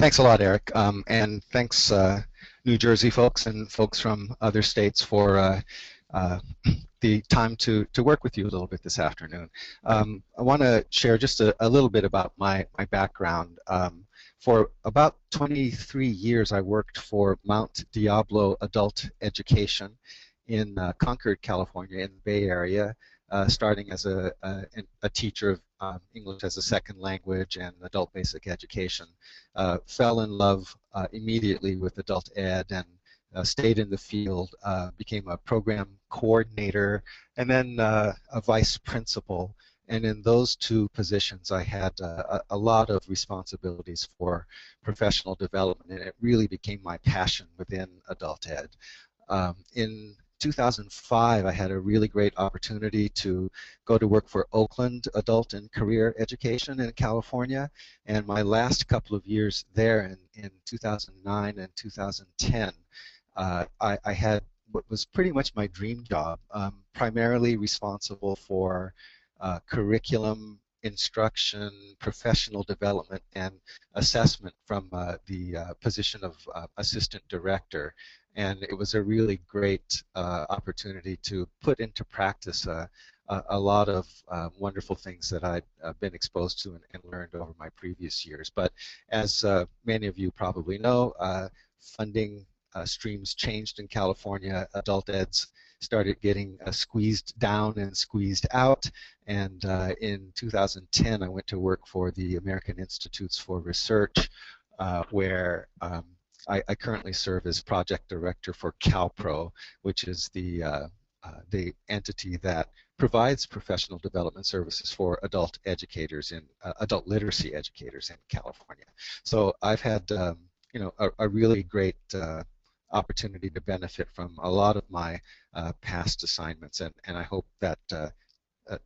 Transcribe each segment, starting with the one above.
Thanks a lot, Eric, and thanks New Jersey folks and folks from other states for uh, the time to work with you a little bit this afternoon. I want to share just a little bit about my background. For about 23 years, I worked for Mount Diablo Adult Education in Concord, California, in the Bay Area, starting as a teacher of English as a second language and adult basic education. Fell in love immediately with adult ed and stayed in the field, became a program coordinator, and then a vice principal. And in those two positions, I had a lot of responsibilities for professional development, and it really became my passion within adult ed. In 2005, I had a really great opportunity to go to work for Oakland Adult and Career Education in California, and my last couple of years there in 2009 and 2010, I had what was pretty much my dream job, primarily responsible for curriculum, instruction, professional development, and assessment from the position of assistant director. And it was a really great opportunity to put into practice a lot of wonderful things that I'd been exposed to and learned over my previous years. But as many of you probably know, funding streams changed in California. Adult eds started getting squeezed down and squeezed out, and in 2010 I went to work for the American Institutes for Research, where I currently serve as project director for CalPro, which is the entity that provides professional development services for adult educators in adult literacy educators in California. So I've had you know, a really great opportunity to benefit from a lot of my past assignments, and I hope that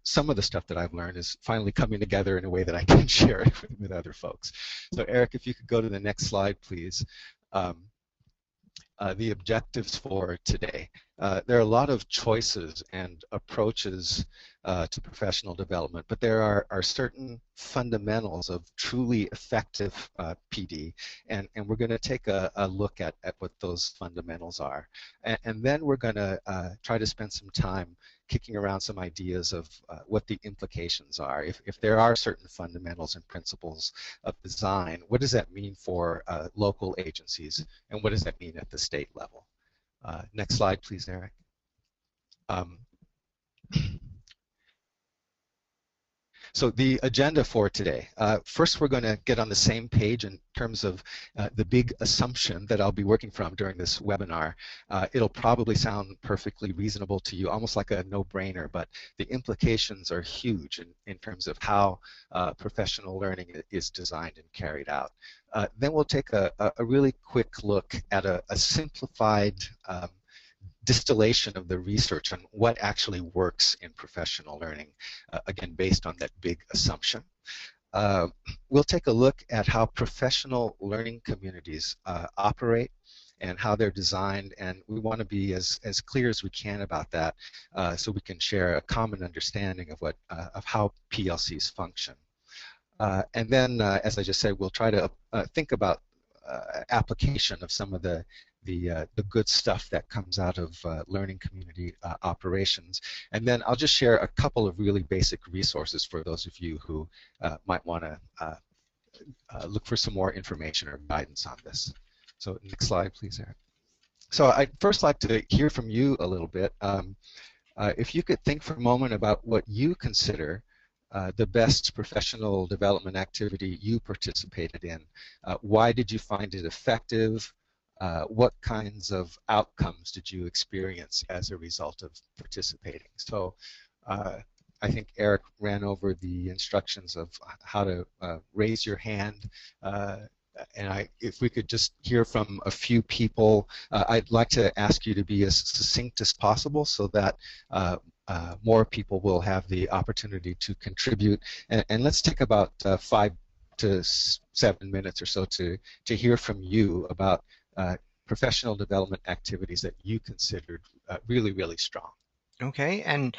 some of the stuff that I've learned is finally coming together in a way that I can share it with other folks. So Eric, if you could go to the next slide, please. The objectives for today. There are a lot of choices and approaches to professional development, but there are certain fundamentals of truly effective PD, and we're going to take a look at what those fundamentals are. And then we're going to try to spend some time kicking around some ideas of what the implications are. If there are certain fundamentals and principles of design, what does that mean for local agencies, and what does that mean at the state level? Next slide, please, Eric. So the agenda for today. First, we're going to get on the same page in terms of the big assumption that I'll be working from during this webinar. It'll probably sound perfectly reasonable to you, almost like a no-brainer, but the implications are huge in terms of how professional learning is designed and carried out. Then we'll take a really quick look at a simplified distillation of the research on what actually works in professional learning, again, based on that big assumption. We'll take a look at how professional learning communities operate and how they're designed, and we want to be as clear as we can about that so we can share a common understanding of what of how PLCs function. And then, as I just said, we'll try to think about application of some of the good stuff that comes out of learning community operations. And then I'll just share a couple of really basic resources for those of you who might want to look for some more information or guidance on this. So next slide, please, Eric. So I'd first like to hear from you a little bit. If you could think for a moment about what you consider the best professional development activity you participated in. Why did you find it effective? What kinds of outcomes did you experience as a result of participating? So I think Eric ran over the instructions of how to raise your hand, and if we could just hear from a few people, I'd like to ask you to be as succinct as possible so that more people will have the opportunity to contribute. And let's take about 5 to 7 minutes or so to hear from you about professional development activities that you considered really, really strong. Okay, and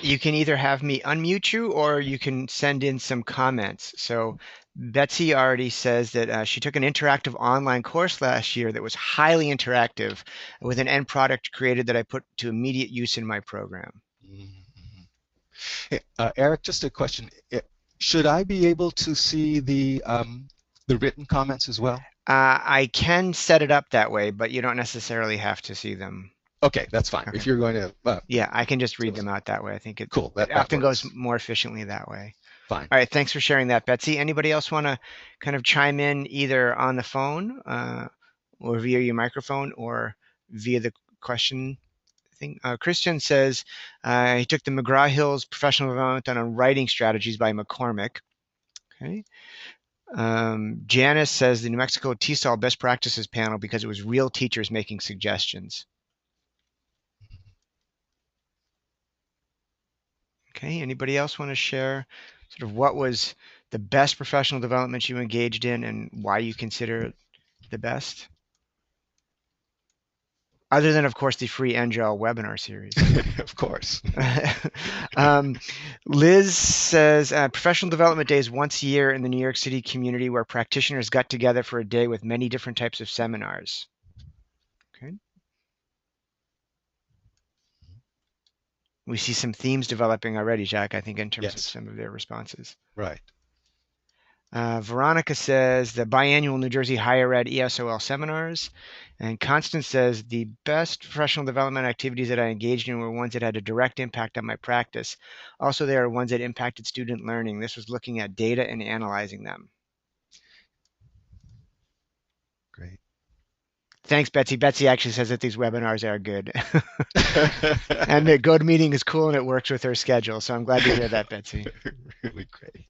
you can either have me unmute you or you can send in some comments. So Betsy already says that she took an interactive online course last year that was highly interactive with an end product created that I put to immediate use in my program. Mhm. Hey, Eric, just a question. Should I be able to see the written comments as well? I can set it up that way, but you don't necessarily have to see them. Okay, that's fine. Okay. If you're going to, Yeah, I can just read so, them out that way. I think cool, it that often goes works. more efficiently that way. Fine. All right, thanks for sharing that, Betsy. Anybody else want to kind of chime in either on the phone or via your microphone or via the question thing? Christian says he took the McGraw-Hill's Professional Development on Writing Strategies by McCormick. Okay. Janice says the New Mexico TESOL Best Practices panel because it was real teachers making suggestions. Okay, anybody else want to share sort of what was the best professional development you engaged in and why you consider it the best? Other than, of course, the free Angel webinar series. Of course. um, Liz says professional development days once a year in the New York City community where practitioners got together for a day with many different types of seminars. Okay. We see some themes developing already, Jack, I think, in terms of Yes, some of their responses. right. Veronica says the biannual New Jersey Higher Ed ESOL seminars. And Constance says the best professional development activities that I engaged in were ones that had a direct impact on my practice. Also, there are ones that impacted student learning. This was looking at data and analyzing them. Great. Thanks, Betsy. Betsy actually says that these webinars are good. And the GoToMeeting is cool and it works with her schedule. So I'm glad to hear that, Betsy. Really great.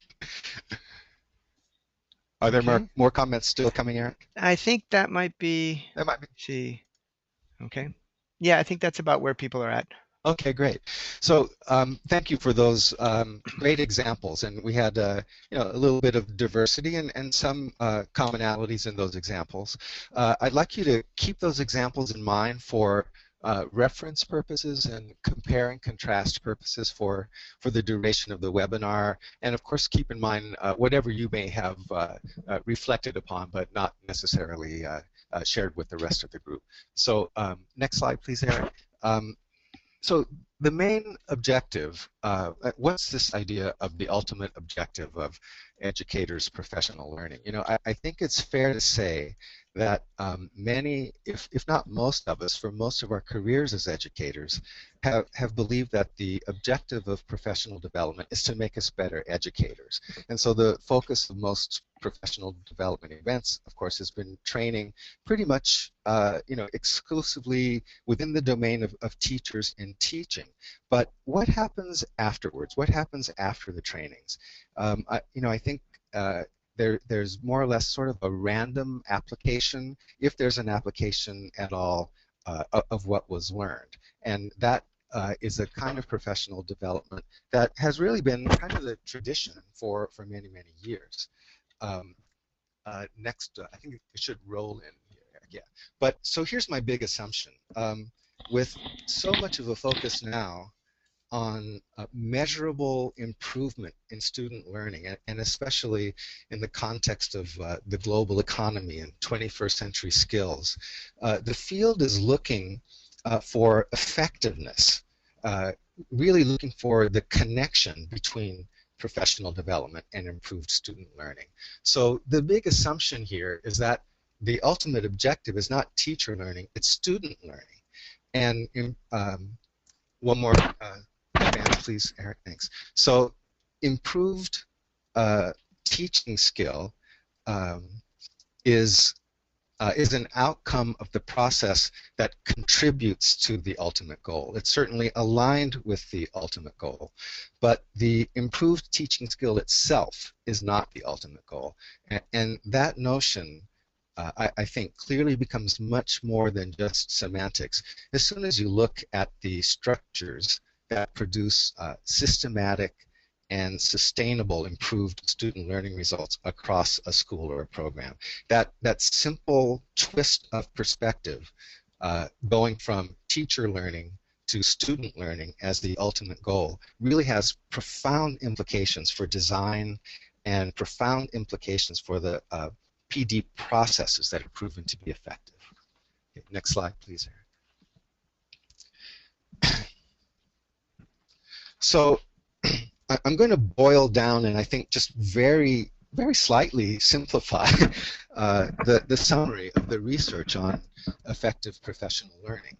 Are there Okay. more comments still coming, Eric? I think that might be, That might be. let's see. Okay. Yeah, I think that's about where people are at. Okay, great. So thank you for those great examples, and we had a little bit of diversity and some commonalities in those examples. I'd like you to keep those examples in mind for reference purposes and compare and contrast purposes for the duration of the webinar, and of course keep in mind whatever you may have reflected upon but not necessarily shared with the rest of the group. So next slide, please, Eric. So the main objective, what's this idea of the ultimate objective of educators' professional learning? I think it's fair to say that many, if not most of us, for most of our careers as educators, have believed that the objective of professional development is to make us better educators. And so the focus of most professional development events, of course, has been training pretty much exclusively within the domain of teachers in teaching. But what happens afterwards? What happens after the trainings? I think there's more or less sort of a random application, if there's an application at all, of what was learned. And that is a kind of professional development that has really been kind of the tradition for many, many years. Next, I think it should roll in here. Yeah. But so here's my big assumption. With so much of a focus now on measurable improvement in student learning, and especially in the context of the global economy and 21st century skills, the field is looking for effectiveness, really looking for the connection between professional development and improved student learning. So the big assumption here is that the ultimate objective is not teacher learning, it's student learning. And one more advance, please, Eric, thanks. So improved teaching skill is an outcome of the process that contributes to the ultimate goal. It's certainly aligned with the ultimate goal, but the improved teaching skill itself is not the ultimate goal. And that notion, I think, clearly becomes much more than just semantics as soon as you look at the structures that produce systematic and sustainable improved student learning results across a school or a program. That simple twist of perspective, going from teacher learning to student learning as the ultimate goal, really has profound implications for design and profound implications for the PD processes that have proven to be effective. Okay, next slide, please, Eric. So I'm going to boil down and I think just very slightly simplify the summary of the research on effective professional learning.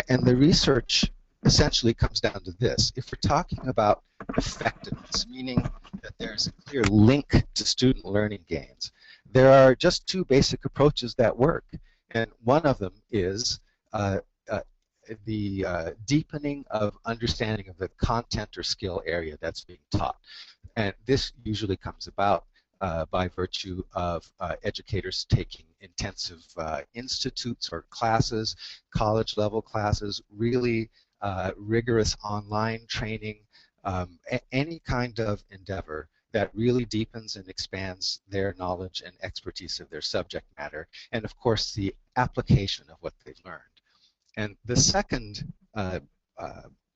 And the research essentially comes down to this. If we're talking about effectiveness, meaning that there's a clear link to student learning gains, there are just two basic approaches that work. And one of them is the deepening of understanding of the content or skill area that's being taught. And this usually comes about by virtue of educators taking intensive institutes or classes, college-level classes, really rigorous online training, any kind of endeavor that really deepens and expands their knowledge and expertise of their subject matter, and of course the application of what they've learned. And the second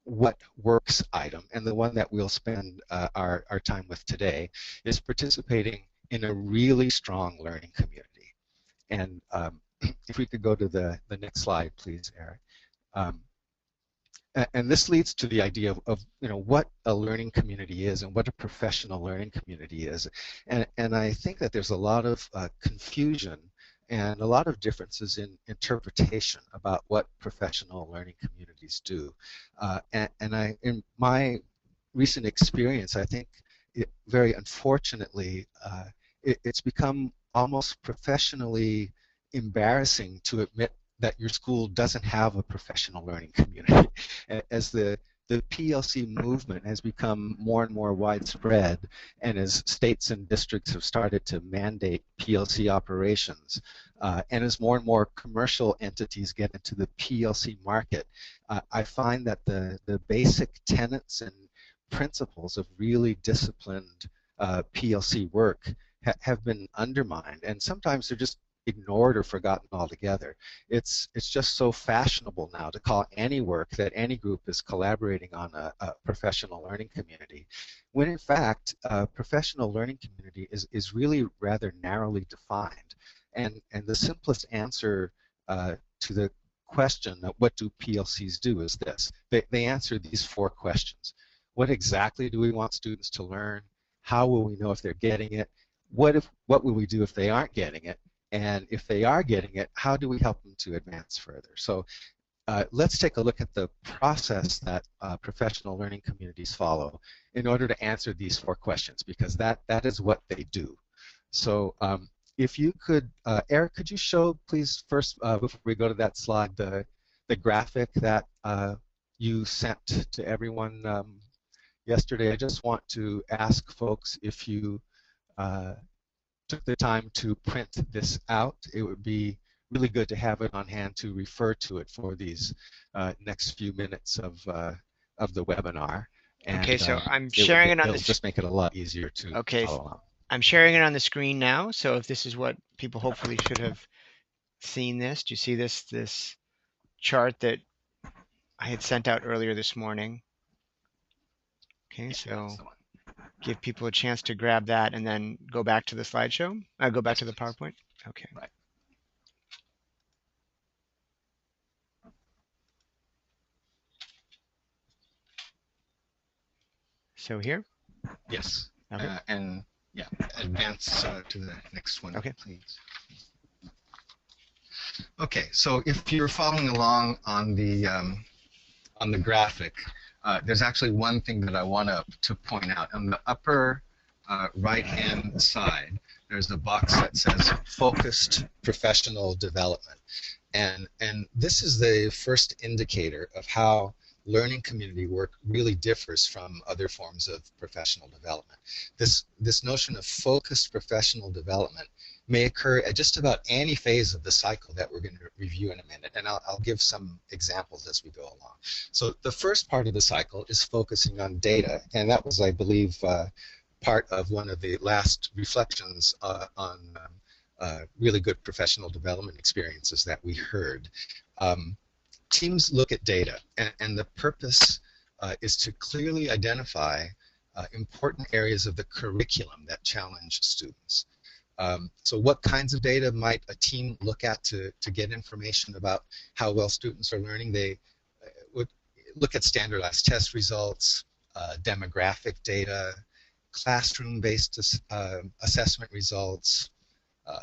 what works item, and the one that we'll spend our time with today, is participating in a really strong learning community. And if we could go to the next slide, please, Eric. And this leads to the idea of what a learning community is and what a professional learning community is. And I think that there's a lot of confusion and a lot of differences in interpretation about what professional learning communities do. In my recent experience, I think very unfortunately, it's become almost professionally embarrassing to admit that your school doesn't have a professional learning community. As the PLC movement has become more and more widespread, and as states and districts have started to mandate PLC operations, and as more and more commercial entities get into the PLC market, I find that the basic tenets and principles of really disciplined PLC work have been undermined, and sometimes they're just ignored or forgotten altogether. It's just so fashionable now to call any work that any group is collaborating on a professional learning community, when in fact a professional learning community is really rather narrowly defined. And the simplest answer to the question of what do PLCs do is this. They answer these four questions. What exactly do we want students to learn? How will we know if they're getting it? What will we do if they aren't getting it? And if they are getting it, how do we help them to advance further? So let's take a look at the process that professional learning communities follow in order to answer these four questions, because that is what they do. So if you could, Eric, could you show, please, first, before we go to that slide, the graphic that you sent to everyone yesterday? I just want to ask folks if you took the time to print this out. It would be really good to have it on hand to refer to it for these next few minutes of the webinar. And, okay, so I'm sharing it on the. It'll just make it a lot easier to follow along. I'm sharing it on the screen now. So if this is what people hopefully should have seen this. Do you see this chart that I had sent out earlier this morning? Okay, so give people a chance to grab that and then go back to the slideshow. Go back to the PowerPoint. Okay. Right. So here? Yes. Okay. And yeah, advance to the next one, okay, please. Okay, so if you're following along on the graphic, there's actually one thing that I want to point out. On the upper right-hand side, there's a box that says Focused Professional Development. And this is the first indicator of how learning community work really differs from other forms of professional development. This notion of focused professional development may occur at just about any phase of the cycle that we're going to review in a minute, and I'll give some examples as we go along. So the first part of the cycle is focusing on data, and that was, I believe, part of one of the last reflections on really good professional development experiences that we heard. Teams look at data, and the purpose is to clearly identify important areas of the curriculum that challenge students. So what kinds of data might a team look at to get information about how well students are learning? They would look at standardized test results, demographic data, classroom-based assessment results,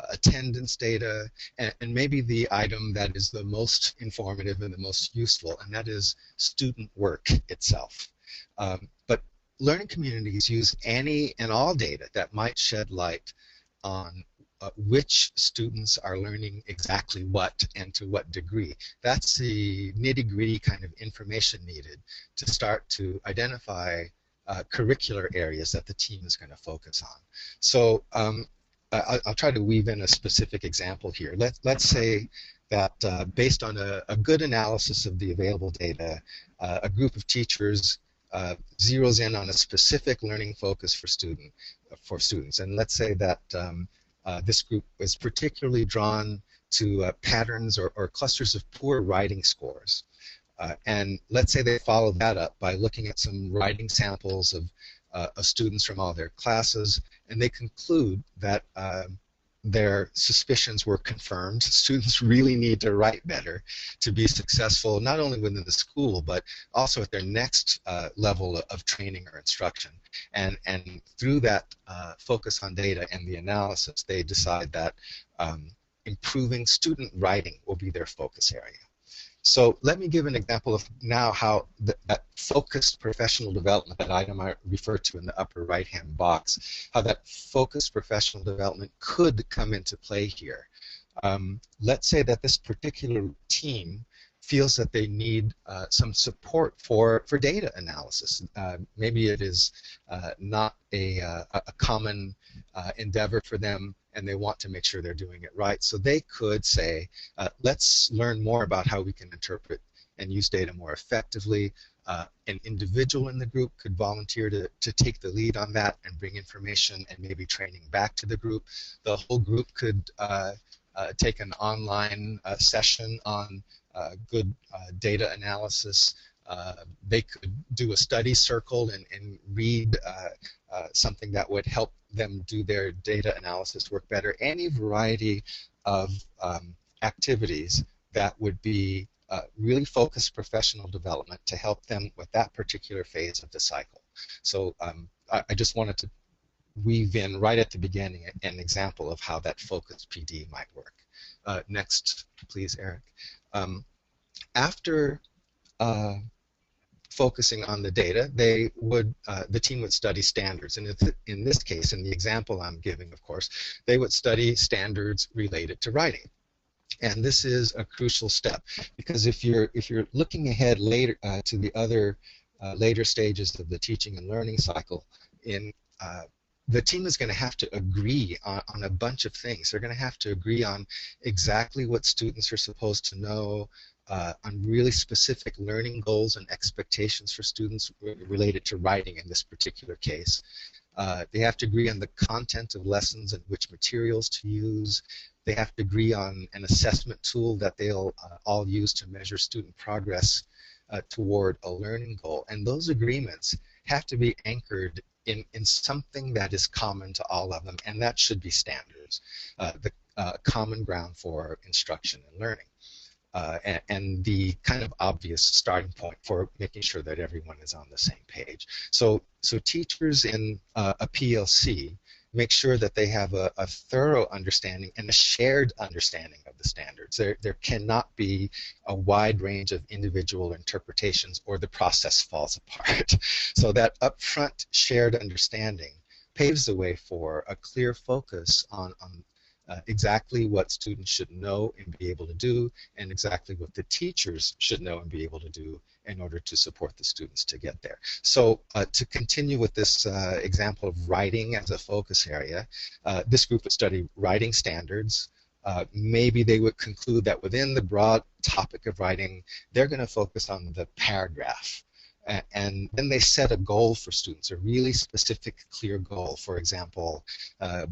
attendance data, and maybe the item that is the most informative and the most useful, and that is student work itself. But learning communities use any and all data that might shed light on which students are learning exactly what and to what degree. That's the nitty-gritty kind of information needed to start to identify curricular areas that the team is going to focus on. So I'll try to weave in a specific example here. Let's say that based on a good analysis of the available data, a group of teachers zeroes in on a specific learning focus for students. And let's say that this group is particularly drawn to patterns or clusters of poor writing scores. And let's say they follow that up by looking at some writing samples of students from all their classes, and they conclude that their suspicions were confirmed. Students really need to write better to be successful, not only within the school, but also at their next level of training or instruction. And through that focus on data and the analysis, they decide that improving student writing will be their focus area. So let me give an example of now how that focused professional development, that item I referred to in the upper right-hand box, how that focused professional development could come into play here. Let's say that this particular team feels that they need some support for data analysis. Maybe it is not a common endeavor for them, and they want to make sure they're doing it right. So they could say, let's learn more about how we can interpret and use data more effectively. An individual in the group could volunteer to take the lead on that and bring information and maybe training back to the group. The whole group could take an online session on good data analysis. They could do a study circle and read something that would help them do their data analysis work better. Any variety of activities that would be really focused professional development to help them with that particular phase of the cycle. So I just wanted to weave in right at the beginning an example of how that focused PD might work. Next, please, Eric. After focusing on the data, they would the team would study standards, and in this case, in the example I'm giving, of course, they would study standards related to writing. And this is a crucial step, because if you're looking ahead later to the other later stages of the teaching and learning cycle, the team is going to have to agree on a bunch of things. They're going to have to agree on exactly what students are supposed to know, on really specific learning goals and expectations for students related to writing in this particular case. They have to agree on the content of lessons and which materials to use. They have to agree on an assessment tool that they'll all use to measure student progress toward a learning goal. And those agreements have to be anchored in something that is common to all of them, and that should be standards, the common ground for instruction and learning. And the kind of obvious starting point for making sure that everyone is on the same page. So teachers in a PLC make sure that they have a thorough understanding and a shared understanding of the standards. There cannot be a wide range of individual interpretations or the process falls apart. So that upfront shared understanding paves the way for a clear focus on exactly what students should know and be able to do, and exactly what the teachers should know and be able to do in order to support the students to get there. So to continue with this example of writing as a focus area, this group would study writing standards. Maybe they would conclude that within the broad topic of writing, they're going to focus on the paragraph. And then they set a goal for students, a really specific, clear goal. For example,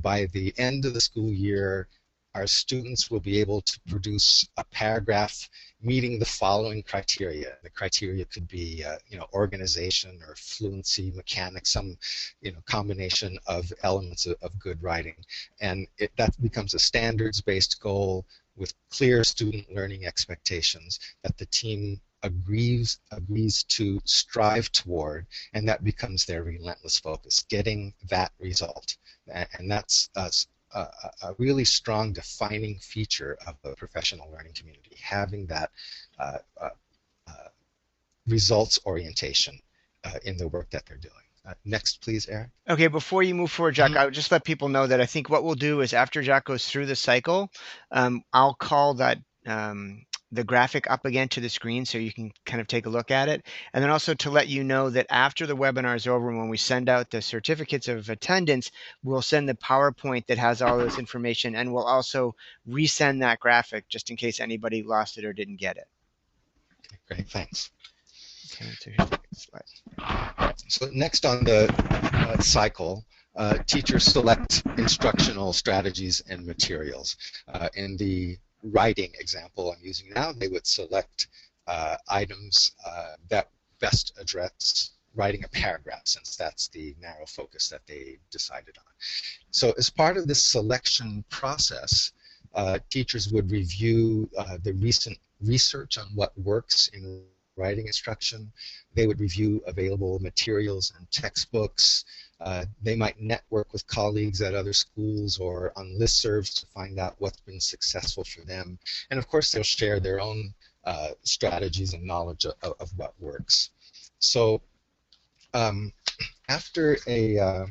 by the end of the school year, our students will be able to produce a paragraph meeting the following criteria. The criteria could be, organization or fluency, mechanics, some, combination of elements of good writing. And that becomes a standards-based goal with clear student learning expectations that the team agrees to strive toward, and that becomes their relentless focus, getting that result. And that's a really strong defining feature of the professional learning community, having that uh, uh, uh, results orientation in the work that they're doing. Next, please, Eric. Okay, before you move forward, Jack, I would just let people know that I think what we'll do is after Jack goes through the cycle, I'll call that the graphic up again to the screen so you can kind of take a look at it. And then also to let you know that after the webinar is over and when we send out the certificates of attendance, we'll send the PowerPoint that has all this information, and we'll also resend that graphic just in case anybody lost it or didn't get it. Okay, great, thanks. Okay, so here's the next slide. So next on the cycle, teachers select instructional strategies and materials. In the writing example I'm using now, they would select items that best address writing a paragraph, since that's the narrow focus that they decided on. So as part of this selection process, teachers would review the recent research on what works in writing instruction. They would review available materials and textbooks. They might network with colleagues at other schools or on listservs to find out what's been successful for them. And of course, they'll share their own strategies and knowledge of what works. So after a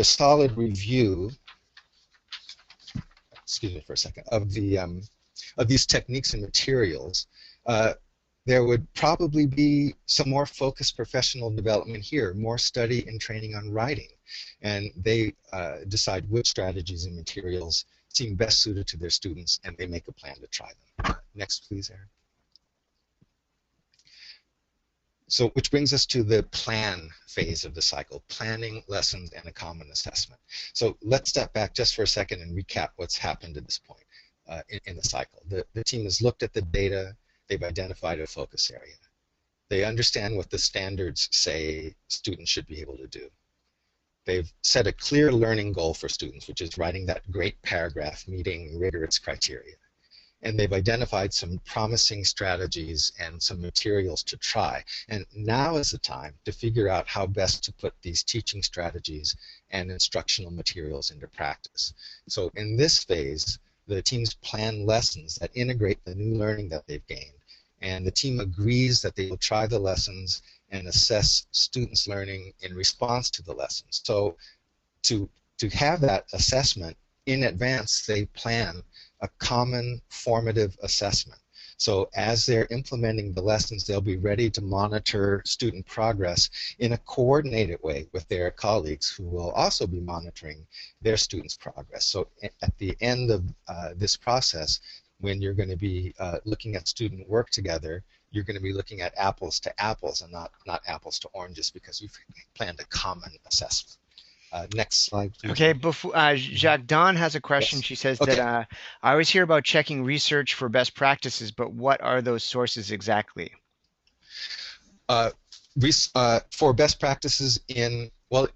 solid review, excuse me for a second, of these techniques and materials, there would probably be some more focused professional development here, more study and training on writing. And they decide which strategies and materials seem best suited to their students, and they make a plan to try them. Next, please, Aaron. So, which brings us to the plan phase of the cycle, planning, lessons, and a common assessment. So let's step back just for a second and recap what's happened at this point in the cycle. The team has looked at the data. They've identified a focus area. They understand what the standards say students should be able to do. They've set a clear learning goal for students, which is writing that great paragraph meeting rigorous criteria. And they've identified some promising strategies and some materials to try. And now is the time to figure out how best to put these teaching strategies and instructional materials into practice. So in this phase, the teams plan lessons that integrate the new learning that they've gained. And the team agrees that they will try the lessons and assess students' learning in response to the lessons. So to have that assessment in advance, they plan a common formative assessment. So as they're implementing the lessons, they'll be ready to monitor student progress in a coordinated way with their colleagues who will also be monitoring their students' progress. So at the end of this process, when you're going to be looking at student work together, you're going to be looking at apples to apples and not apples to oranges, because you've planned a common assessment. Next slide, please. Okay, before Jacques, Dawn has a question. Yes. She says that I always hear about checking research for best practices, but what are those sources exactly? For best practices in, well,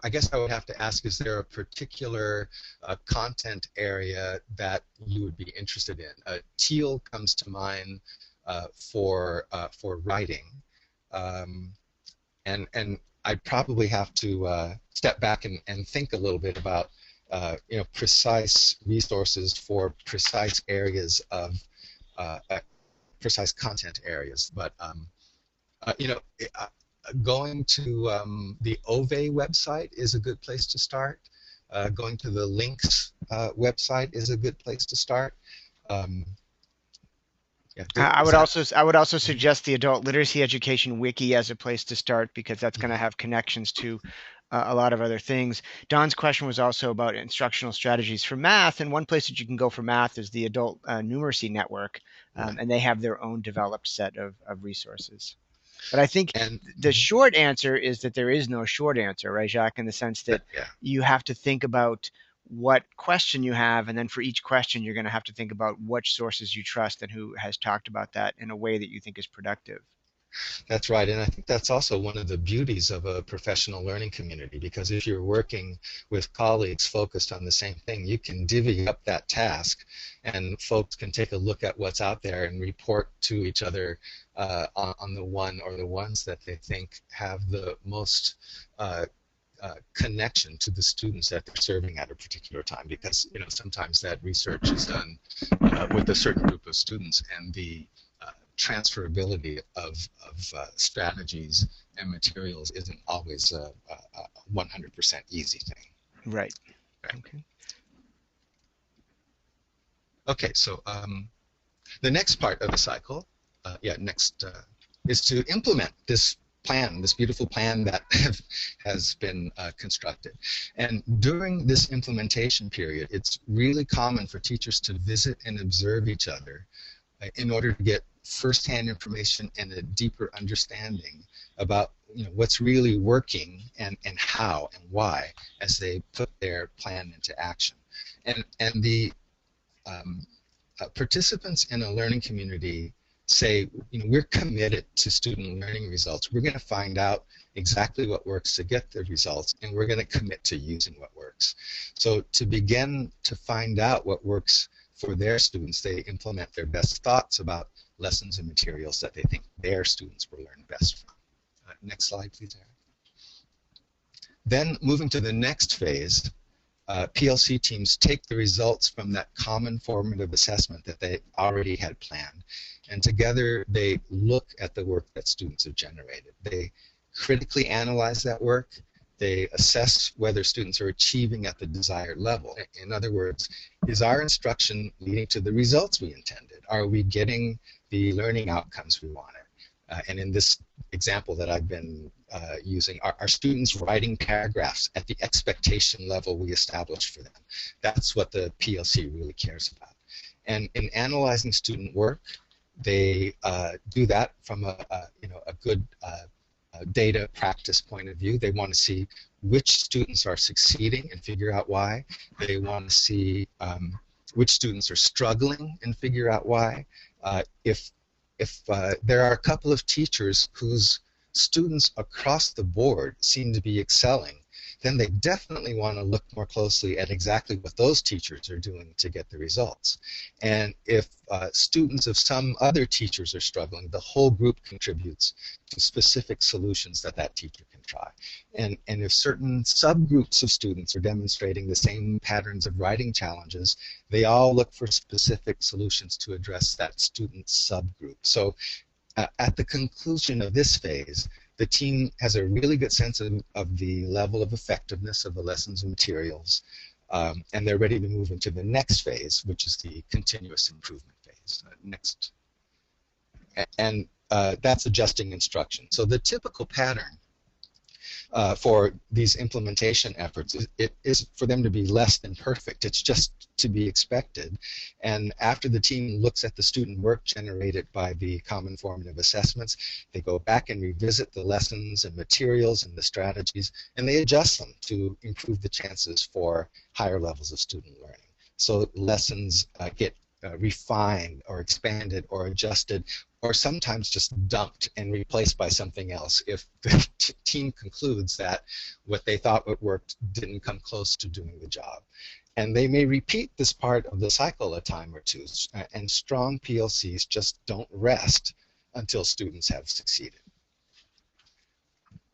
I guess I would have to ask, is there a particular content area that you would be interested in? Teal comes to mind for writing, and I'd probably have to step back and think a little bit about precise resources for precise areas of precise content areas. But going to the OVE website is a good place to start. Going to the links website is a good place to start. I would also suggest the Adult Literacy Education Wiki as a place to start, because that's going to have connections to a lot of other things. Don's question was also about instructional strategies for math, and one place that you can go for math is the Adult Numeracy Network, and they have their own developed set of resources. But I think the short answer is that there is no short answer, right, Jacques, in the sense that you have to think about what question you have, and then for each question, you're going to have to think about which sources you trust and who has talked about that in a way that you think is productive. That's right, and I think that's also one of the beauties of a professional learning community, because if you're working with colleagues focused on the same thing, you can divvy up that task, and folks can take a look at what's out there and report to each other on the one or the ones that they think have the most connection to the students that they're serving at a particular time, because sometimes that research is done with a certain group of students, and the transferability of strategies and materials isn't always a 100% easy thing. Right. Okay. Okay, so the next part of the cycle, is to implement this plan, this beautiful plan that has been constructed. And during this implementation period, it's really common for teachers to visit and observe each other in order to get firsthand information and a deeper understanding about what's really working and how and why as they put their plan into action. And the participants in a learning community say, we're committed to student learning results. We're going to find out exactly what works to get the results, and we're going to commit to using what works. So to begin to find out what works for their students, they implement their best thoughts about lessons and materials that they think their students will learn best from. Next slide, please, Eric. Then moving to the next phase, PLC teams take the results from that common formative assessment that they already had planned, and together they look at the work that students have generated. They critically analyze that work. They assess whether students are achieving at the desired level. In other words, is our instruction leading to the results we intended? Are we getting the learning outcomes we wanted? And in this example that I've been using, are students writing paragraphs at the expectation level we established for them? That's what the PLC really cares about. And in analyzing student work, they do that from a good data practice point of view. They want to see which students are succeeding and figure out why. They want to see which students are struggling and figure out why. If there are a couple of teachers whose students across the board seem to be excelling, then they definitely want to look more closely at exactly what those teachers are doing to get the results. And if students of some other teachers are struggling, the whole group contributes to specific solutions that that teacher can try. And if certain subgroups of students are demonstrating the same patterns of writing challenges, they all look for specific solutions to address that student subgroup. So at the conclusion of this phase, the team has a really good sense of the level of effectiveness of the lessons and materials, and they're ready to move into the next phase, which is the continuous improvement phase. Next. And that's adjusting instruction. So the typical pattern for these implementation efforts is for them to be less than perfect. It's just to be expected. And after the team looks at the student work generated by the common formative assessments, they go back and revisit the lessons and materials and the strategies, and they adjust them to improve the chances for higher levels of student learning. So lessons get refined or expanded or adjusted, or sometimes just dumped and replaced by something else if the team concludes that what they thought would work didn't come close to doing the job. And they may repeat this part of the cycle a time or two, and strong PLCs just don't rest until students have succeeded.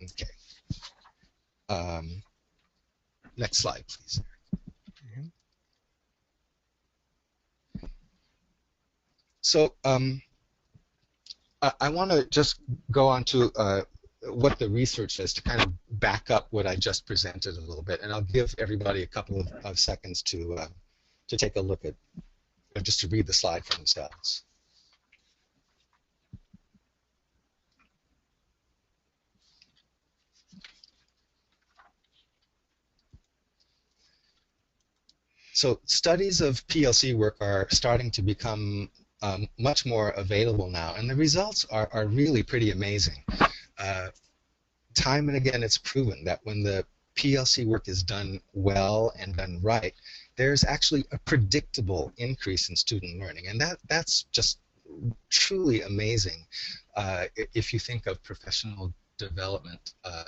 Okay. Next slide, please. So I want to just go on to what the research says to kind of back up what I just presented a little bit, and I'll give everybody a couple of seconds to take a look at, just to read the slide for themselves. So studies of PLC work are starting to become much more available now, and the results are really pretty amazing. Time and again, it's proven that when the PLC work is done well and done right, there's actually a predictable increase in student learning, and that's just truly amazing if you think of professional development uh,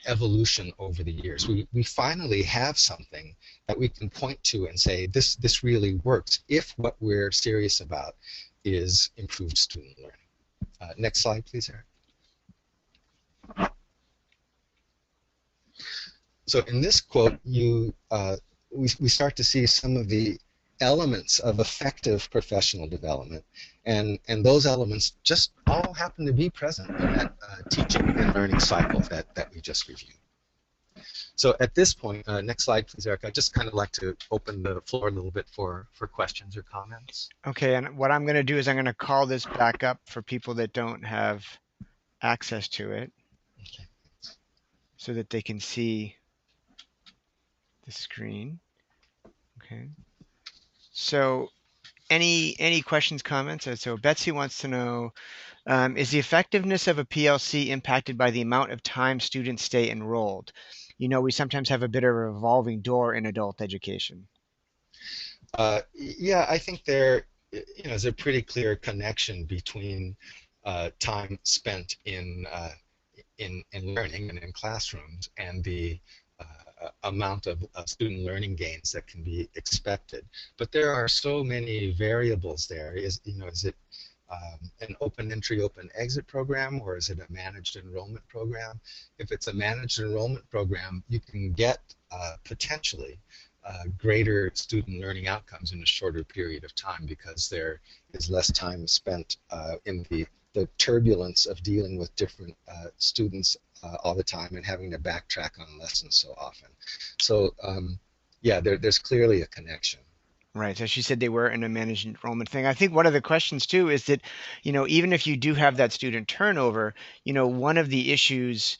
evolution over the years. We finally have something that we can point to and say this really works if what we're serious about is improved student learning. Next slide, please, Eric. So in this quote, we start to see some of the elements of effective professional development, and those elements just all happen to be present in that teaching and learning cycle that we just reviewed. So at this point, next slide, please, Eric. I'd just kind of like to open the floor a little bit for questions or comments. Okay, and what I'm going to do is I'm going to call this back up for people that don't have access to it, Okay. so that they can see the screen. Okay. So any questions, comments? So Betsy wants to know, is the effectiveness of a PLC impacted by the amount of time students stay enrolled? You know, we sometimes have a bit of a revolving door in adult education. Yeah, I think there is a pretty clear connection between time spent in learning and in classrooms and the amount of student learning gains that can be expected. But there are so many variables there. Is it an open entry, open exit program, or is it a managed enrollment program? If it's a managed enrollment program, you can get potentially greater student learning outcomes in a shorter period of time because there is less time spent in the turbulence of dealing with different students all the time and having to backtrack on lessons so often. So yeah, there's clearly a connection. Right. So she said they were in a managed enrollment thing. I think one of the questions too is that, even if you do have that student turnover, one of the issues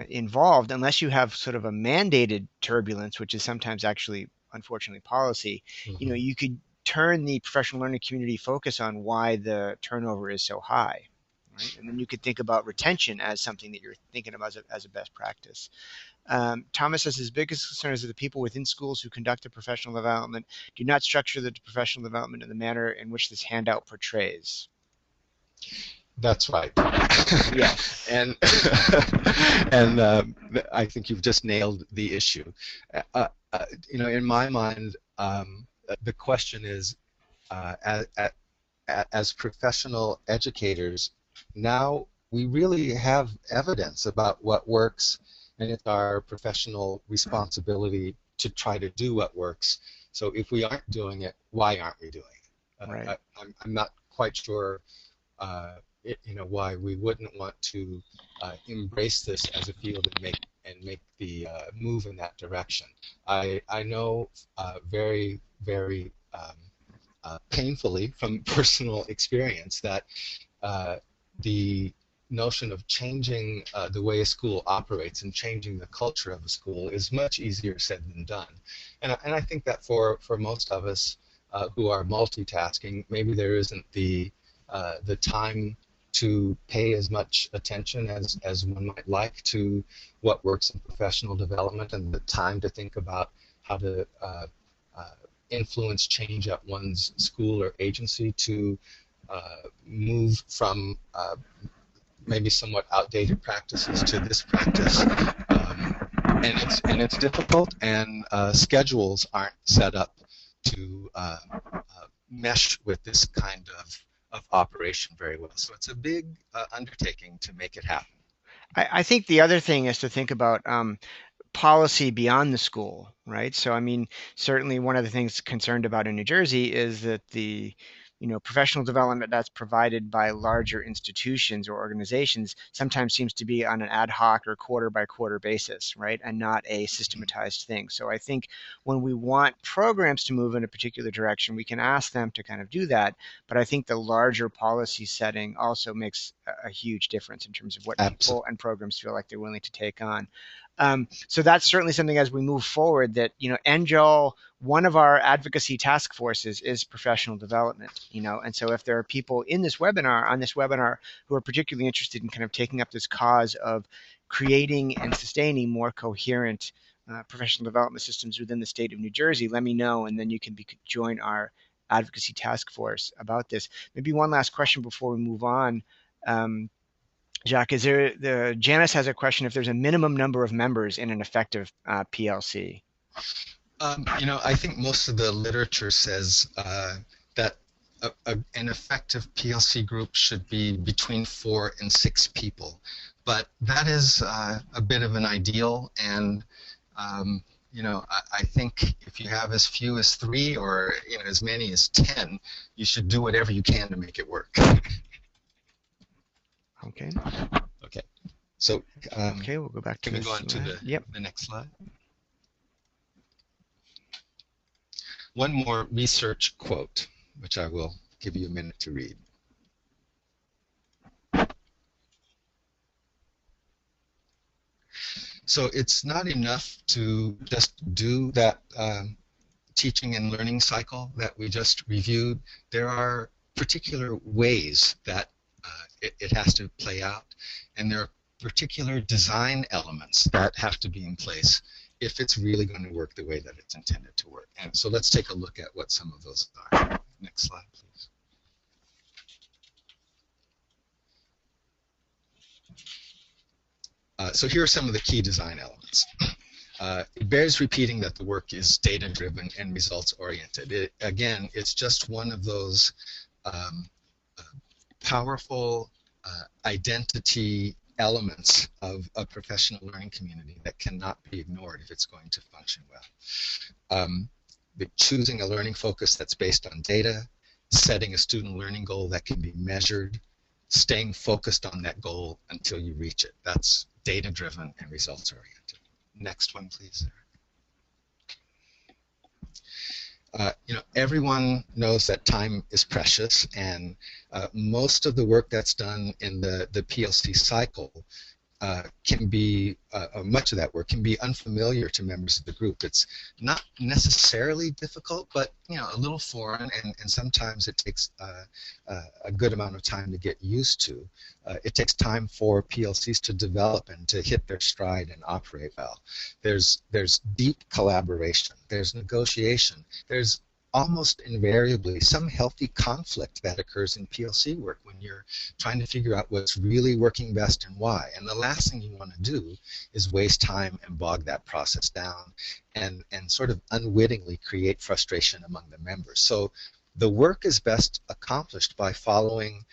involved, unless you have sort of a mandated turbulence, which is sometimes actually, unfortunately, policy, Mm-hmm. you could turn the professional learning community focus on why the turnover is so high. Right. And then you could think about retention as something that you're thinking about as a best practice. Thomas says his biggest concern is that the people within schools who conduct the professional development do not structure the professional development in the manner in which this handout portrays. That's right. Yes. And I think you've just nailed the issue. In my mind, the question is, as professional educators, now we really have evidence about what works, and it's our professional responsibility to try to do what works. So if we aren't doing it, why aren't we doing it? Right. I'm not quite sure why we wouldn't want to embrace this as a field and make the move in that direction. I know very, very painfully from personal experience that the notion of changing the way a school operates and changing the culture of a school is much easier said than done. And I think that for most of us who are multitasking, maybe there isn't the time to pay as much attention as one might like to what works in professional development, and the time to think about how to influence change at one's school or agency to move from maybe somewhat outdated practices to this practice. And it's difficult, and schedules aren't set up to mesh with this kind of operation very well. So it's a big undertaking to make it happen. I think the other thing is to think about policy beyond the school, right? So, I mean, certainly one of the things concerned about in New Jersey is that the professional development that's provided by larger institutions or organizations sometimes seems to be on an ad hoc or quarter by quarter basis, right? And not a systematized thing. So I think when we want programs to move in a particular direction, we can ask them to kind of do that. But I think the larger policy setting also makes a huge difference in terms of what people and programs feel like they're willing to take on. So that's certainly something as we move forward that, NGEL, one of our advocacy task forces is professional development, and so if there are people on this webinar who are particularly interested in kind of taking up this cause of creating and sustaining more coherent professional development systems within the state of New Jersey, let me know, and then you can join our advocacy task force about this. Maybe one last question before we move on. Jacques, Janice has a question if there's a minimum number of members in an effective PLC. I think most of the literature says that an effective PLC group should be between 4 and 6 people, but that is a bit of an ideal, and I think if you have as few as 3 or as many as 10, you should do whatever you can to make it work. Okay. Okay. So okay, we'll go back to can we go on to the next slide? One more research quote, which I will give you a minute to read. So it's not enough to just do that teaching and learning cycle that we just reviewed. There are particular ways that it has to play out, and there are particular design elements that have to be in place if it's really going to work the way that it's intended to work. And so let's take a look at what some of those are. Next slide, please. So here are some of the key design elements. It bears repeating that the work is data-driven and results-oriented. Again, it's just one of those powerful identity elements of a professional learning community that cannot be ignored if it's going to function well. Choosing a learning focus that's based on data, setting a student learning goal that can be measured, staying focused on that goal until you reach it. That's data-driven and results-oriented. Next one, please. Everyone knows that time is precious, and most of the work that's done in the PLC cycle can be, much of that work can be unfamiliar to members of the group. It's not necessarily difficult, but a little foreign, and sometimes it takes a good amount of time to get used to. It takes time for PLCs to develop and to hit their stride and operate well. There's deep collaboration, there's negotiation, there's almost invariably some healthy conflict that occurs in PLC work when you're trying to figure out what's really working best and why. And the last thing you want to do is waste time and bog that process down and sort of unwittingly create frustration among the members. So the work is best accomplished by following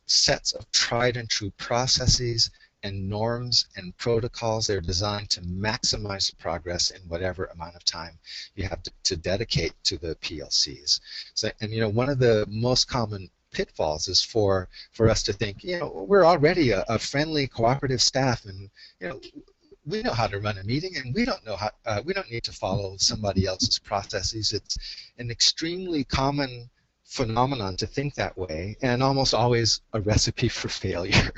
sets of tried and true processes and norms and protocols. They're designed to maximize progress in whatever amount of time you have to dedicate to the PLCs. So, and one of the most common pitfalls is for us to think, we're already a friendly, cooperative staff, and we know how to run a meeting, and we don't know how. We don't need to follow somebody else's processes. It's an extremely common phenomenon to think that way, and almost always a recipe for failure,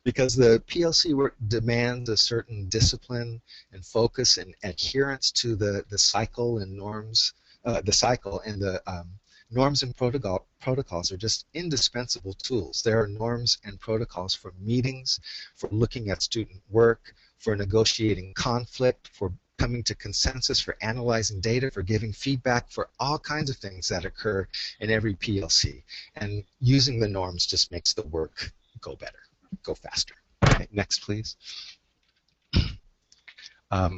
because the PLC work demands a certain discipline and focus and adherence to the cycle and norms, norms and protocols are just indispensable tools. There are norms and protocols for meetings, for looking at student work, for negotiating conflict, for coming to consensus, for analyzing data, for giving feedback, for all kinds of things that occur in every PLC. And using the norms just makes the work go better, go faster. Okay, next, please. I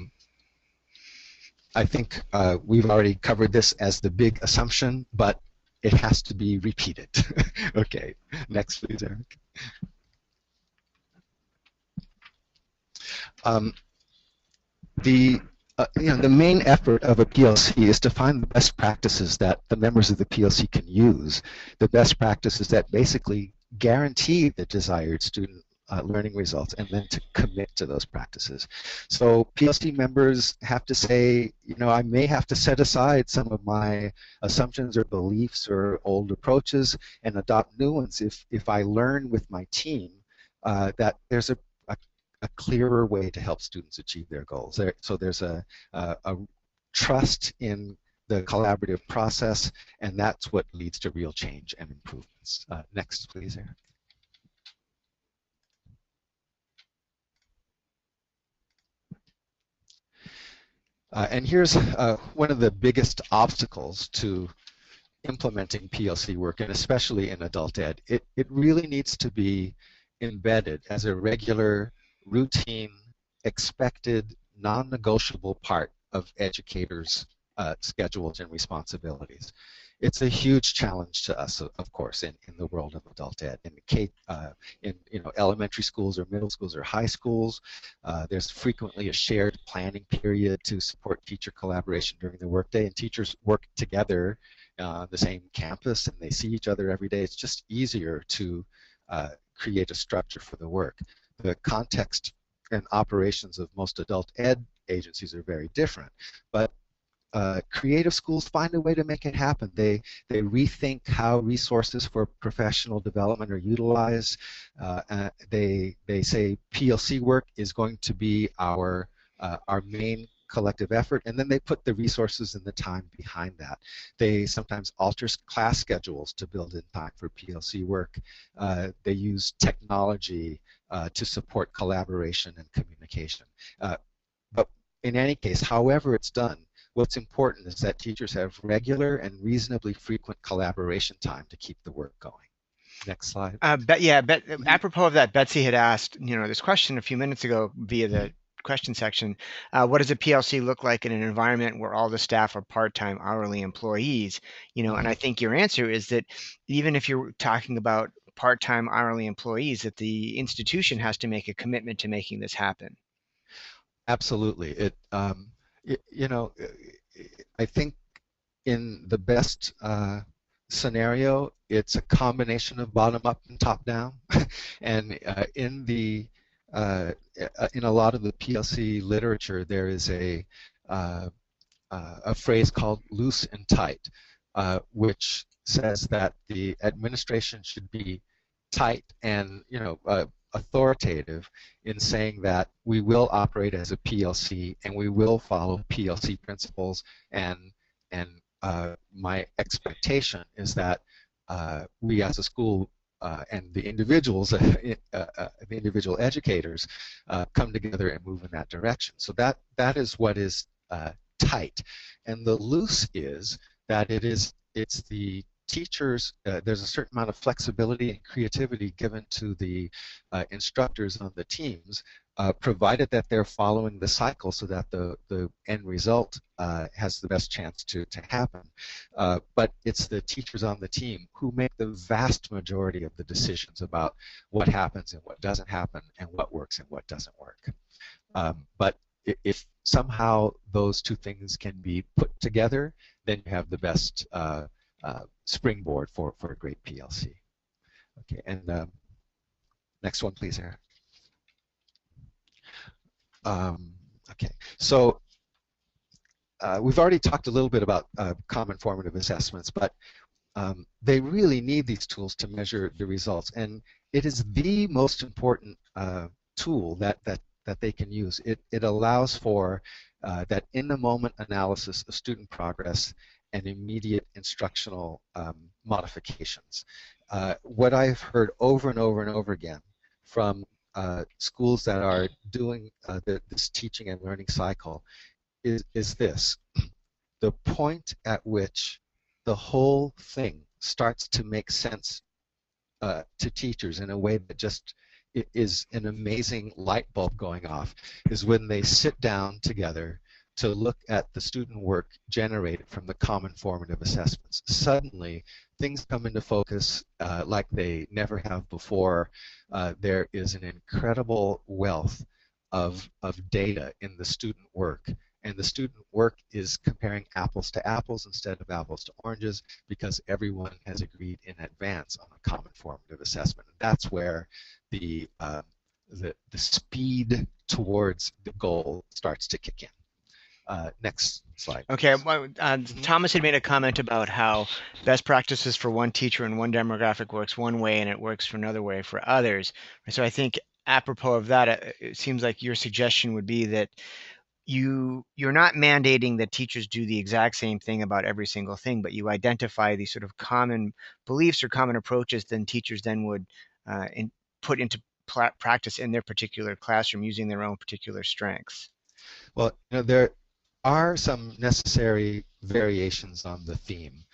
think we've already covered this as the big assumption, but it has to be repeated. Okay, next, please, Eric. The main effort of a PLC is to find the best practices that the members of the PLC can use, the best practices that basically guarantee the desired student learning results, and then to commit to those practices. So PLC members have to say, I may have to set aside some of my assumptions or beliefs or old approaches and adopt new ones if I learn with my team that there's a clearer way to help students achieve their goals. So there's a trust in the collaborative process, and that's what leads to real change and improvements. Next, please, Eric. And here's one of the biggest obstacles to implementing PLC work, and especially in adult ed. It really needs to be embedded as a regular, routine, expected, non-negotiable part of educators' schedules and responsibilities. It's a huge challenge to us, of course, in the world of adult ed. In elementary schools or middle schools or high schools, there's frequently a shared planning period to support teacher collaboration during the workday, and teachers work together the same campus and they see each other every day. It's just easier to create a structure for the work. The context and operations of most adult ed agencies are very different, but creative schools find a way to make it happen. They rethink how resources for professional development are utilized. They say PLC work is going to be our main collective effort, and then they put the resources and the time behind that. They sometimes alter class schedules to build in time for PLC work. They use technology to support collaboration and communication. But in any case, however it's done, what's important is that teachers have regular and reasonably frequent collaboration time to keep the work going. Next slide. Apropos of that, Betsy had asked, this question a few minutes ago via the question section. What does a PLC look like in an environment where all the staff are part-time hourly employees? And I think your answer is that even if you're talking about part-time hourly employees, that the institution has to make a commitment to making this happen. Absolutely. I think in the best scenario, it's a combination of bottom up and top down. And in a lot of the PLC literature, there is a phrase called loose and tight, which says that the administration should be tight and authoritative in saying that we will operate as a PLC and we will follow PLC principles, and my expectation is that we as a school and the individuals, the individual educators, come together and move in that direction. So that is what is tight, and the loose is that it's the teachers. There's a certain amount of flexibility and creativity given to the instructors on the teams, provided that they're following the cycle so that the end result has the best chance to happen. But it's the teachers on the team who make the vast majority of the decisions about what happens and what doesn't happen and what works and what doesn't work. But if somehow those two things can be put together, then you have the best springboard for a great PLC. Okay, and next one, please, Eric. Okay, so we've already talked a little bit about common formative assessments, but they really need these tools to measure the results, and it is the most important tool that they can use. It allows for that in-the-moment analysis of student progress and immediate instructional modifications. What I've heard over and over and over again from schools that are doing this teaching and learning cycle is this: the point at which the whole thing starts to make sense to teachers in a way that just is an amazing light bulb going off is when they sit down together to look at the student work generated from the common formative assessments. Suddenly, things come into focus like they never have before. There is an incredible wealth of data in the student work, and the student work is comparing apples to apples instead of apples to oranges because everyone has agreed in advance on a common formative assessment. That's where the speed towards the goal starts to kick in. Next slide. Okay, well, Thomas had made a comment about how best practices for one teacher and one demographic works one way and it works for another way for others. So I think apropos of that, it seems like your suggestion would be that you're not mandating that teachers do the exact same thing about every single thing, but you identify these sort of common beliefs or common approaches then teachers then would put into practice in their particular classroom using their own particular strengths. Well, are some necessary variations on the theme.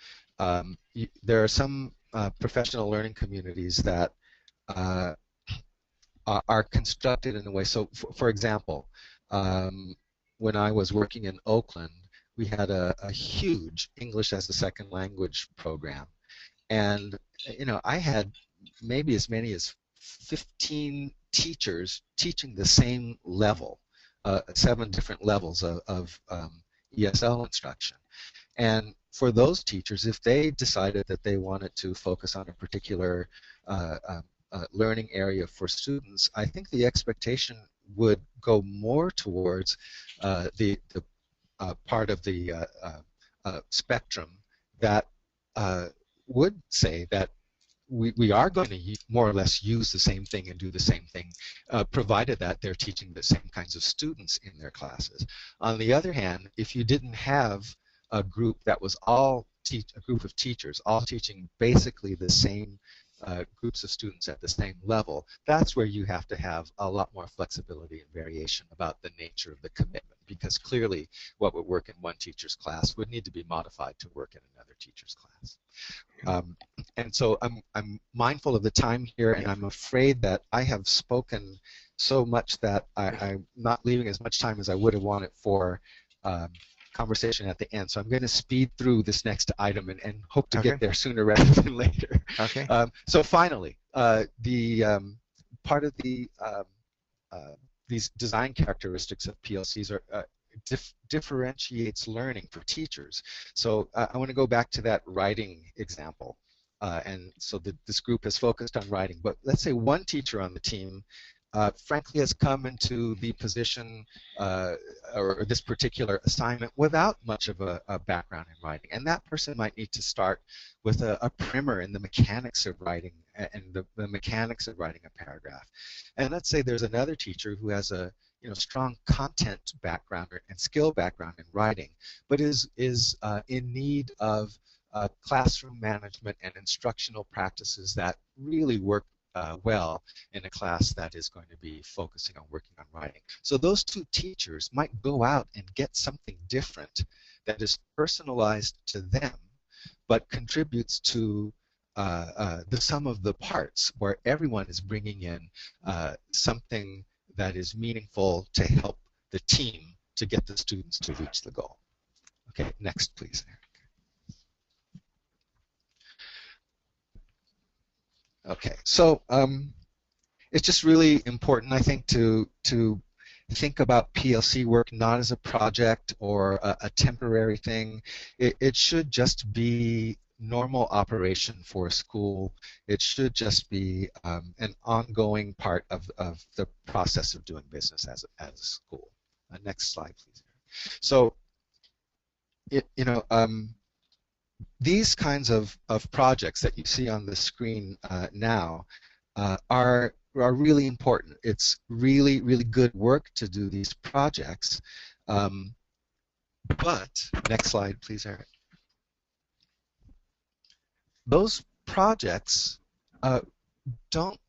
There are some professional learning communities that uh, are constructed in a way. So, for example, um, when I was working in Oakland, we had a huge English as a second language program, and I had maybe as many as 15 teachers teaching the same level, 7 different levels of ESL instruction. And for those teachers, if they decided that they wanted to focus on a particular learning area for students, I think the expectation would go more towards the part of the spectrum that would say that we are going to more or less use the same thing and do the same thing, provided that they're teaching the same kinds of students in their classes. On the other hand, if you didn't have a group that was a group of teachers all teaching basically the same groups of students at the same level, that's where you have to have a lot more flexibility and variation about the nature of the commitment, because clearly what would work in one teacher's class would need to be modified to work in another teacher's class. And so I'm mindful of the time here, and I'm afraid that I have spoken so much that I'm not leaving as much time as I would have wanted for conversation at the end. So I'm going to speed through this next item and hope to get there sooner rather than later. Okay. So finally, the part of the these design characteristics of PLCs are differentiates learning for teachers. So I want to go back to that writing example. And so this group has focused on writing. But let's say one teacher on the team frankly has come into the position or this particular assignment without much of a background in writing. And that person might need to start with a primer in the mechanics of writing and the mechanics of writing a paragraph. And let's say there's another teacher who has a strong content background and skill background in writing, but is in need of classroom management and instructional practices that really work well in a class that is going to be focusing on working on writing. So those two teachers might go out and get something different that is personalized to them, but contributes to the sum of the parts, where everyone is bringing in something that is meaningful to help the team to get the students to reach the goal. Okay, next please, Eric. Okay, so it's just really important, I think, to think about PLC work not as a project or a temporary thing. It should just be normal operation for a school. It should just be an ongoing part of the process of doing business as a school. Next slide, please. So, these kinds of projects that you see on the screen now are really important. It's really, really good work to do these projects. But, next slide, please, Eric. Those projects don't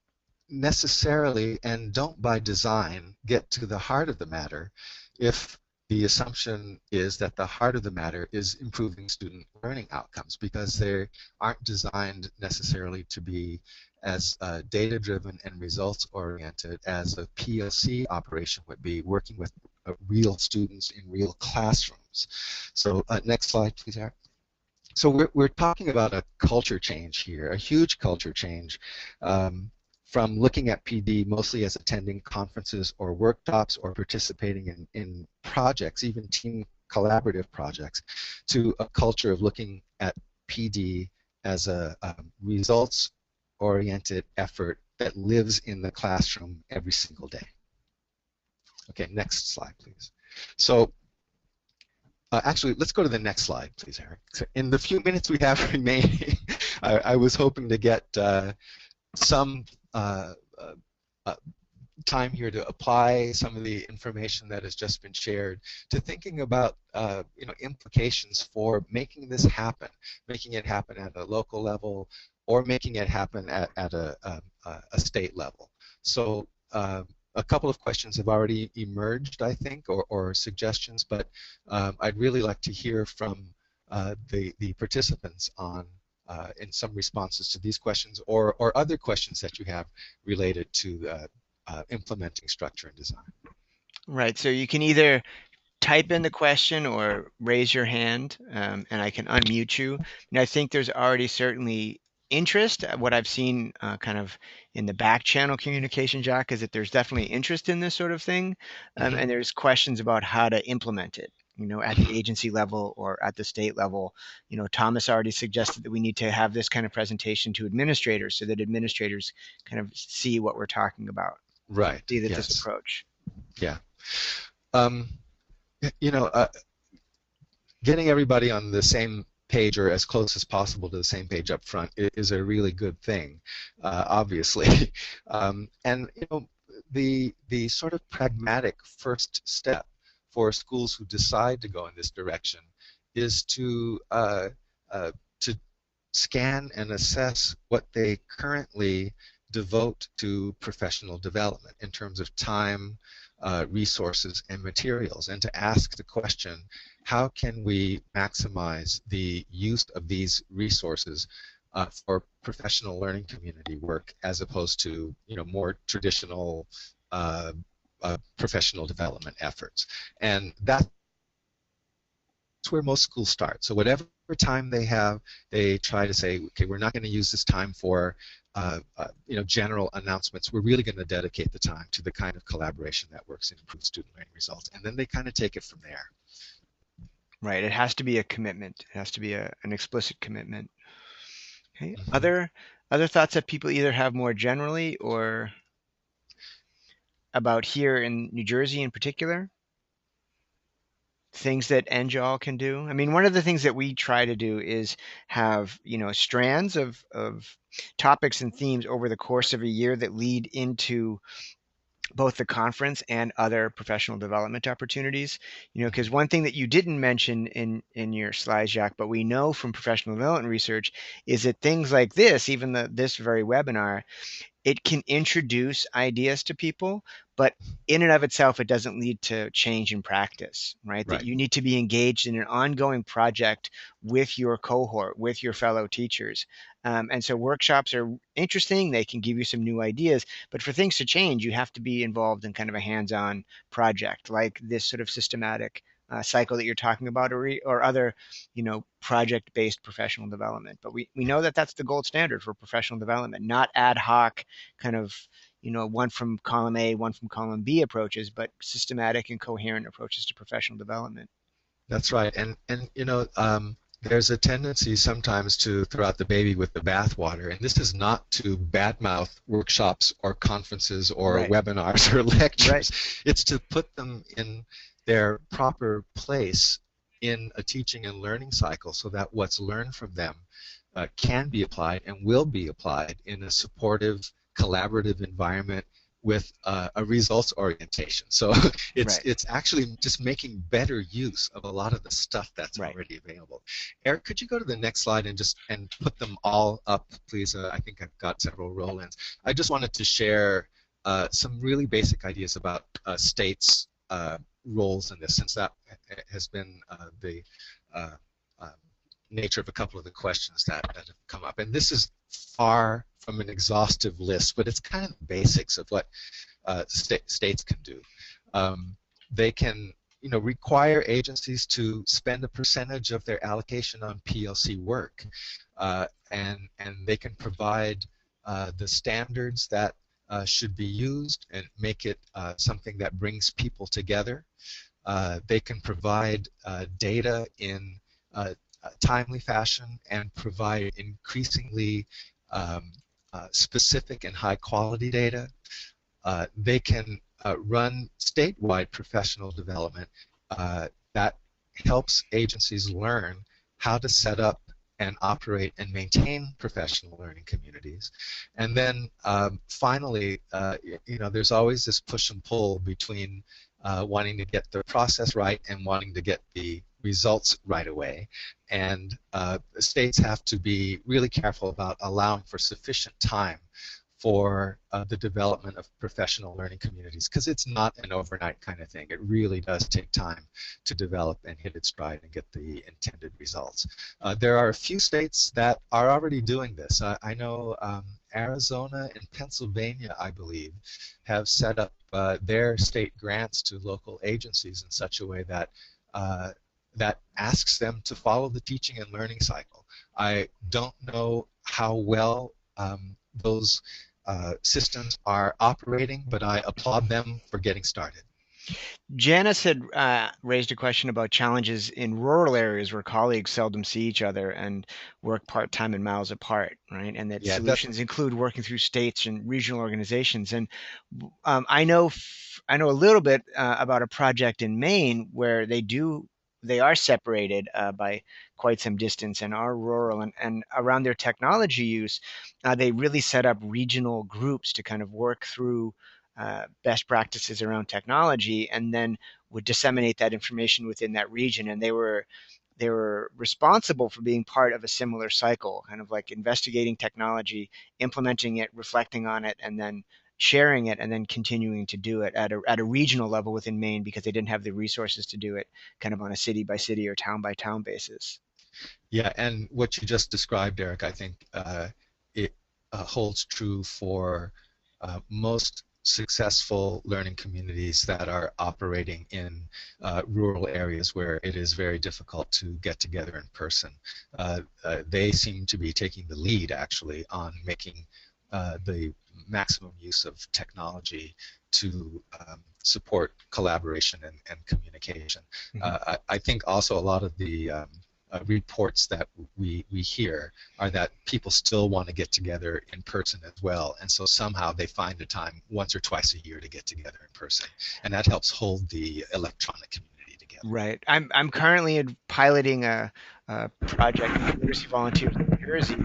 necessarily and don't by design get to the heart of the matter if the assumption is that the heart of the matter is improving student learning outcomes, because they aren't designed necessarily to be as data-driven and results-oriented as a PLC operation would be, working with real students in real classrooms. So next slide, please, Eric. So we're talking about a culture change here, a huge culture change, from looking at PD mostly as attending conferences or workshops or participating in projects, even team collaborative projects, to a culture of looking at PD as a results-oriented effort that lives in the classroom every single day. Okay, next slide, please. So actually, let's go to the next slide, please, Eric. So in the few minutes we have remaining, I was hoping to get some time here to apply some of the information that has just been shared to thinking about implications for making this happen, making it happen at a local level or making it happen at a state level. So a couple of questions have already emerged, I think, or suggestions, but I'd really like to hear from the participants on in some responses to these questions or other questions that you have related to implementing structure and design. Right. So you can either type in the question or raise your hand, and I can unmute you. And I think there's already certainly interest. What I've seen kind of in the back channel communication, Jack, is that there's definitely interest in this sort of thing, Mm-hmm. and there's questions about how to implement it. At the agency level or at the state level. Thomas already suggested that we need to have this kind of presentation to administrators so that administrators kind of see what we're talking about, Right. see that this Yes. approach. Yeah. Um, you know, getting everybody on the same page or as close as possible to the same page up front is a really good thing, obviously. And the sort of pragmatic first step for schools who decide to go in this direction is to scan and assess what they currently devote to professional development in terms of time, resources, and materials, and to ask the question, how can we maximize the use of these resources for professional learning community work as opposed to more traditional professional development efforts? And that's where most schools start. So whatever time they have, they try to say, okay, we're not going to use this time for general announcements. We're really going to dedicate the time to the kind of collaboration that works and improves student learning results. And then they kind of take it from there. Right. It has to be a commitment. It has to be an explicit commitment. Okay. Mm-hmm. Other thoughts that people either have more generally or about here in New Jersey in particular? Things that NJOL can do. I mean, one of the things that we try to do is have, strands of topics and themes over the course of a year that lead into both the conference and other professional development opportunities. Because one thing that you didn't mention in your slides, Jacques, but we know from professional development research is that things like this, even this very webinar, it can introduce ideas to people, but in and of itself, it doesn't lead to change in practice, right? That you need to be engaged in an ongoing project with your cohort, with your fellow teachers. And so workshops are interesting. They can give you some new ideas, but for things to change, you have to be involved in kind of a hands-on project like this sort of systematic cycle that you're talking about, or other, project-based professional development. But we know that that's the gold standard for professional development, not ad hoc kind of, one from column A, one from column B approaches, but systematic and coherent approaches to professional development. That's right. And there's a tendency sometimes to throw out the baby with the bathwater, and this is not to badmouth workshops or conferences or webinars or lectures. It's to put them in their proper place in a teaching and learning cycle so that what's learned from them can be applied and will be applied in a supportive, collaborative environment with a results orientation. So it's actually just making better use of a lot of the stuff that's already available. Eric, could you go to the next slide and put them all up, please? I think I've got several roll-ins. I just wanted to share some really basic ideas about states' roles in this, since that has been the nature of a couple of the questions that have come up. And this is far from an exhaustive list, but it's kind of the basics of what states can do. They can, require agencies to spend a percentage of their allocation on PLC work, and they can provide the standards that should be used and make it something that brings people together. They can provide data in timely fashion and provide increasingly specific and high quality data. They can run statewide professional development that helps agencies learn how to set up and operate and maintain professional learning communities. And then finally, there's always this push and pull between wanting to get the process right and wanting to get the results right away. And states have to be really careful about allowing for sufficient time for the development of professional learning communities, because it's not an overnight kind of thing. It really does take time to develop and hit its stride and get the intended results. There are a few states that are already doing this. I know Arizona and Pennsylvania, I believe, have set up their state grants to local agencies in such a way that that asks them to follow the teaching and learning cycle. I don't know how well those systems are operating, but I applaud them for getting started. Janice had raised a question about challenges in rural areas where colleagues seldom see each other and work part-time and miles apart, right? And that Yeah, that's solutions include working through states and regional organizations. And I know I know a little bit about a project in Maine where they are separated by quite some distance and are rural, and around their technology use, they really set up regional groups to kind of work through best practices around technology, and then would disseminate that information within that region. And they were responsible for being part of a similar cycle, kind of like investigating technology, implementing it, reflecting on it, and then sharing it, and then continuing to do it at a regional level within Maine because they didn't have the resources to do it kind of on a city by city or town by town basis. Yeah, and what you just described, Eric, I think it holds true for most successful learning communities that are operating in rural areas where it is very difficult to get together in person. They seem to be taking the lead, actually, on making the maximum use of technology to support collaboration and communication. Mm-hmm. I think also a lot of the reports that we hear are that people still want to get together in person as well, and so somehow they find a time once or twice a year to get together in person, and that helps hold the electronic community together. Right. I'm currently piloting a project with Literacy Volunteers in New Jersey,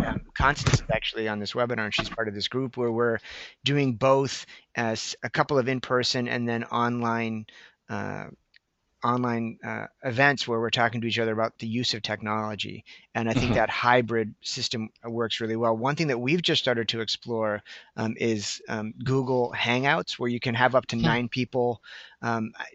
and Constance is actually on this webinar, and she's part of this group where we're doing both as a couple of in-person and then uh, online events where we're talking to each other about the use of technology. And I think Mhm. that hybrid system works really well. One thing that we've just started to explore is Google Hangouts, where you can have up to 9 people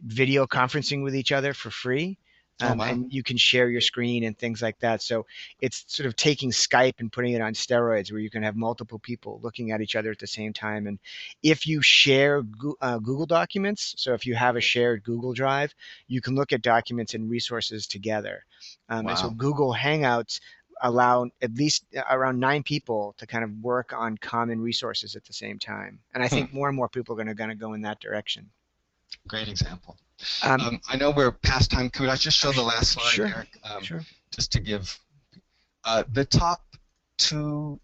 video conferencing with each other for free. Oh wow. And you can share your screen and things like that. So it's sort of taking Skype and putting it on steroids, where you can have multiple people looking at each other at the same time. And if you share Google Documents, so if you have a shared Google Drive, you can look at documents and resources together. And so Wow. Google Hangouts allow at least around 9 people to kind of work on common resources at the same time. And I Hmm. think more and more people are going to go in that direction. Great example. Um, I know we're past time. Could I just show the last slide, sure, Eric? sure. Just to give the top two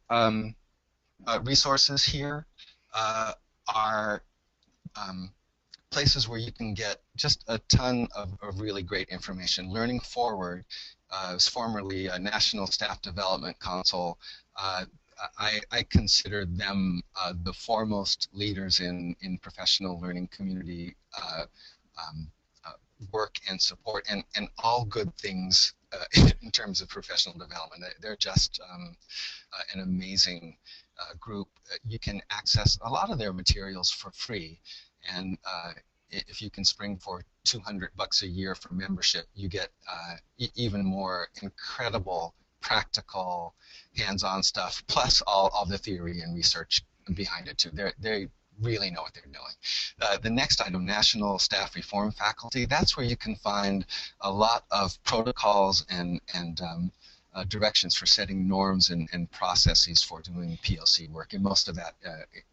resources here are places where you can get just a ton of really great information. Learning Forward was formerly a National Staff Development Council. I consider them the foremost leaders in professional learning community um, work and support, and all good things in terms of professional development. They're just an amazing group. You can access a lot of their materials for free, and if you can spring for $200 a year for membership, you get even more incredible, practical, hands-on stuff, plus all the theory and research behind it too. They really know what they're doing. The next item, National Staff Reform Faculty, that's where you can find a lot of protocols and directions for setting norms and processes for doing PLC work, and most of that,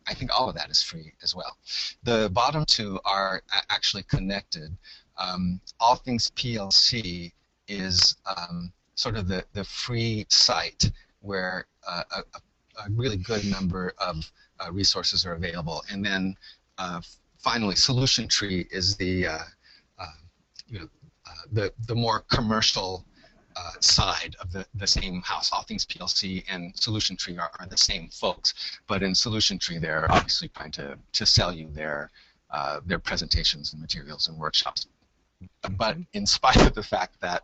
I think all of that is free as well. The bottom two are actually connected. All Things PLC is sort of the free site where a really good number of resources are available. And then finally, Solution Tree is the you know the more commercial side of the same house. All Things PLC and Solution Tree are the same folks, but in Solution Tree they're obviously trying to sell you their presentations and materials and workshops. But Okay. in spite of the fact that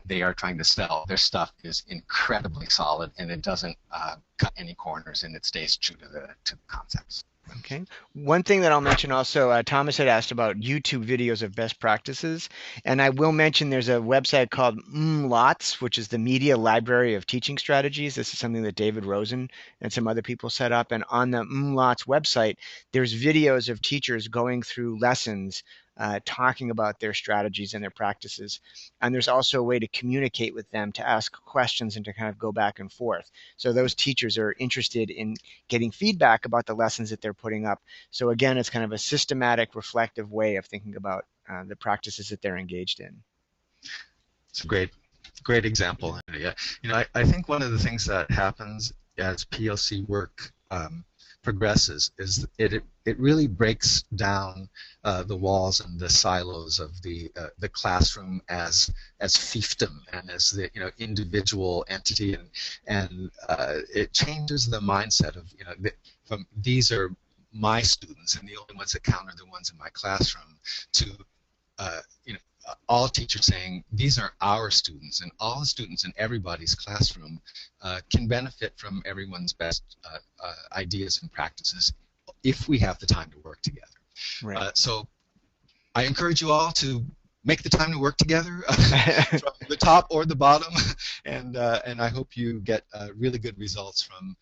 they are trying to sell, their stuff is incredibly solid, and it doesn't cut any corners, and it stays true to the concepts. Okay. One thing that I'll mention also, Thomas had asked about YouTube videos of best practices, and I will mention there's a website called MLOTS, which is the Media Library of Teaching Strategies. This is something that David Rosen and some other people set up. And on the MLOTS website, there's videos of teachers going through lessons, talking about their strategies and their practices. And there's also a way to communicate with them, to ask questions and to kind of go back and forth. So those teachers are interested in getting feedback about the lessons that they're putting up. So again, it's kind of a systematic, reflective way of thinking about the practices that they're engaged in. It's a great example. Yeah. I think one of the things that happens as PLC work progresses is it really breaks down the walls and the silos of the classroom as fiefdom and as the individual entity, and it changes the mindset of from these are my students and the only ones that count are the ones in my classroom to uh, you know all teachers saying these are our students, and all the students in everybody's classroom can benefit from everyone's best ideas and practices if we have the time to work together. Right. So I encourage you all to make the time to work together from the top or the bottom, and I hope you get really good results from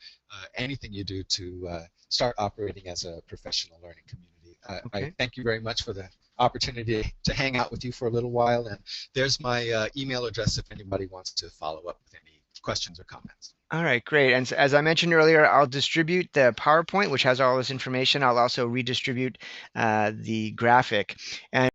anything you do to start operating as a professional learning community. I Okay. thank you very much for the opportunity to hang out with you for a little while, and there's my email address if anybody wants to follow up with any questions or comments. All right, great. And as I mentioned earlier, I'll distribute the PowerPoint, which has all this information. I'll also redistribute the graphic. And